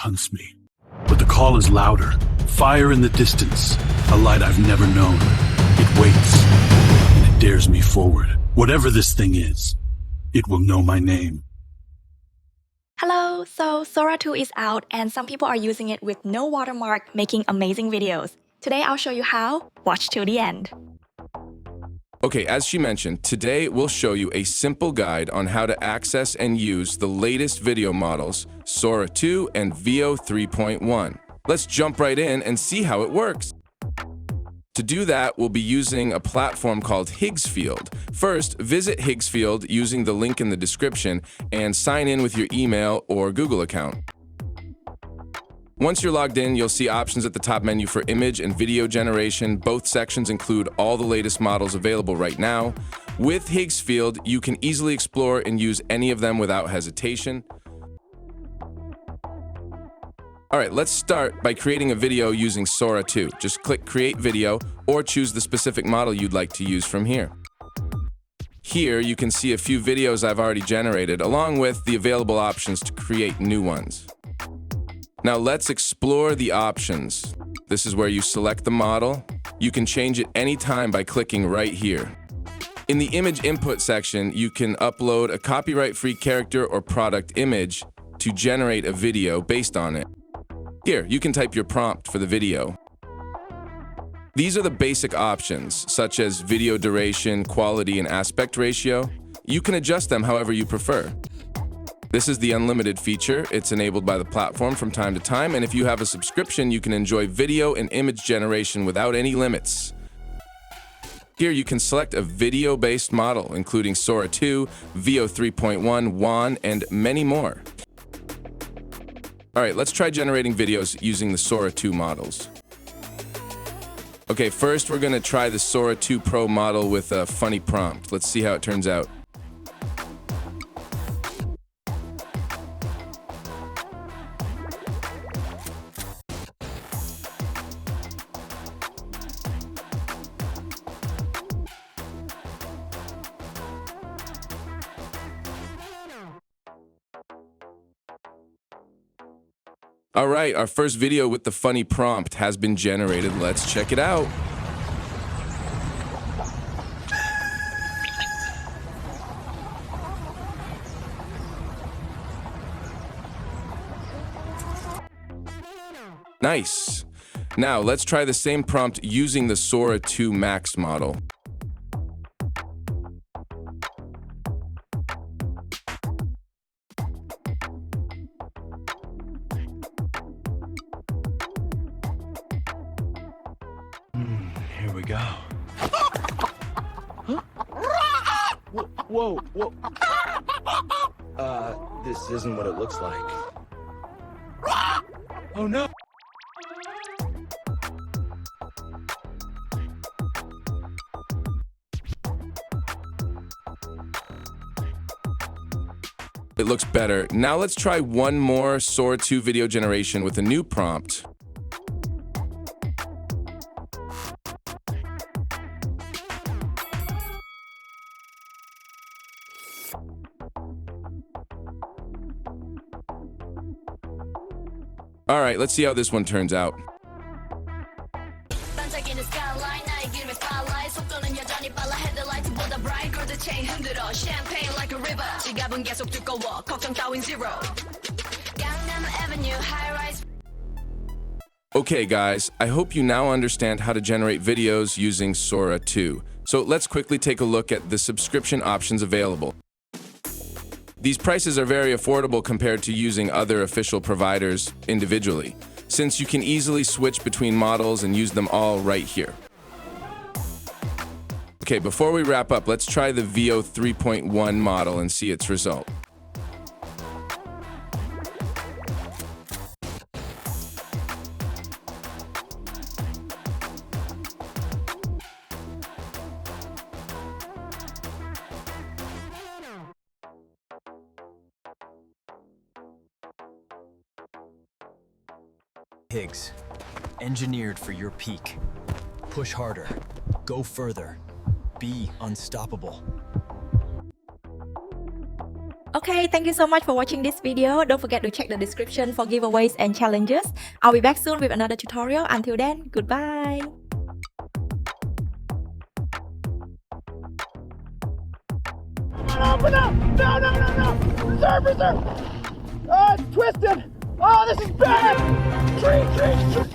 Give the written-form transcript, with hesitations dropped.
hunts me. But the call is louder. Fire in the distance. A light I've never known. It waits, and it dares me forward. Whatever this thing is, it will know my name. Hello, so Sora 2 is out and some people are using it with no watermark, making amazing videos. Today I'll show you how. Watch till the end. Okay, as she mentioned, today we'll show you a simple guide on how to access and use the latest video models, Sora 2 and Veo 3.1. Let's jump right in and see how it works. To do that, we'll be using a platform called Higgsfield. First, visit Higgsfield using the link in the description and sign in with your email or Google account. Once you're logged in, you'll see options at the top menu for image and video generation. Both sections include all the latest models available right now. With Higgsfield, you can easily explore and use any of them without hesitation. All right, let's start by creating a video using Sora 2. Just click Create Video or choose the specific model you'd like to use from here. Here, you can see a few videos I've already generated, along with the available options to create new ones. Now let's explore the options. This is where you select the model. You can change it anytime by clicking right here. In the image input section, you can upload a copyright-free character or product image to generate a video based on it. Here, you can type your prompt for the video. These are the basic options, such as video duration, quality, and aspect ratio. You can adjust them however you prefer. This is the unlimited feature. It's enabled by the platform from time to time, and if you have a subscription, you can enjoy video and image generation without any limits. Here you can select a video-based model, including Sora 2, Veo 3.1, WAN, and many more. All right, let's try generating videos using the Sora 2 models. Okay, first we're gonna try the Sora 2 Pro model with a funny prompt. Let's see how it turns out. All right, our first video with the funny prompt has been generated. Let's check it out. Nice. Now let's try the same prompt using the Sora 2 Max model. Here we go. Huh? Whoa, whoa. This isn't what it looks like. Oh no! It looks better. Now let's try one more Sora 2 video generation with a new prompt. All right, let's see how this one turns out. Okay guys, I hope you now understand how to generate videos using Sora 2. So let's quickly take a look at the subscription options available. These prices are very affordable compared to using other official providers individually, since you can easily switch between models and use them all right here. Okay, before we wrap up, let's try the Veo 3.1 model and see its result. Higgs, engineered for your peak. Push harder, go further, be unstoppable. Okay, thank you so much for watching this video. Don't forget to check the description for giveaways and challenges. I'll be back soon with another tutorial. Until then, goodbye. Open up! No! Reserve! Oh, it's twisted! Oh, this is bad! Tree!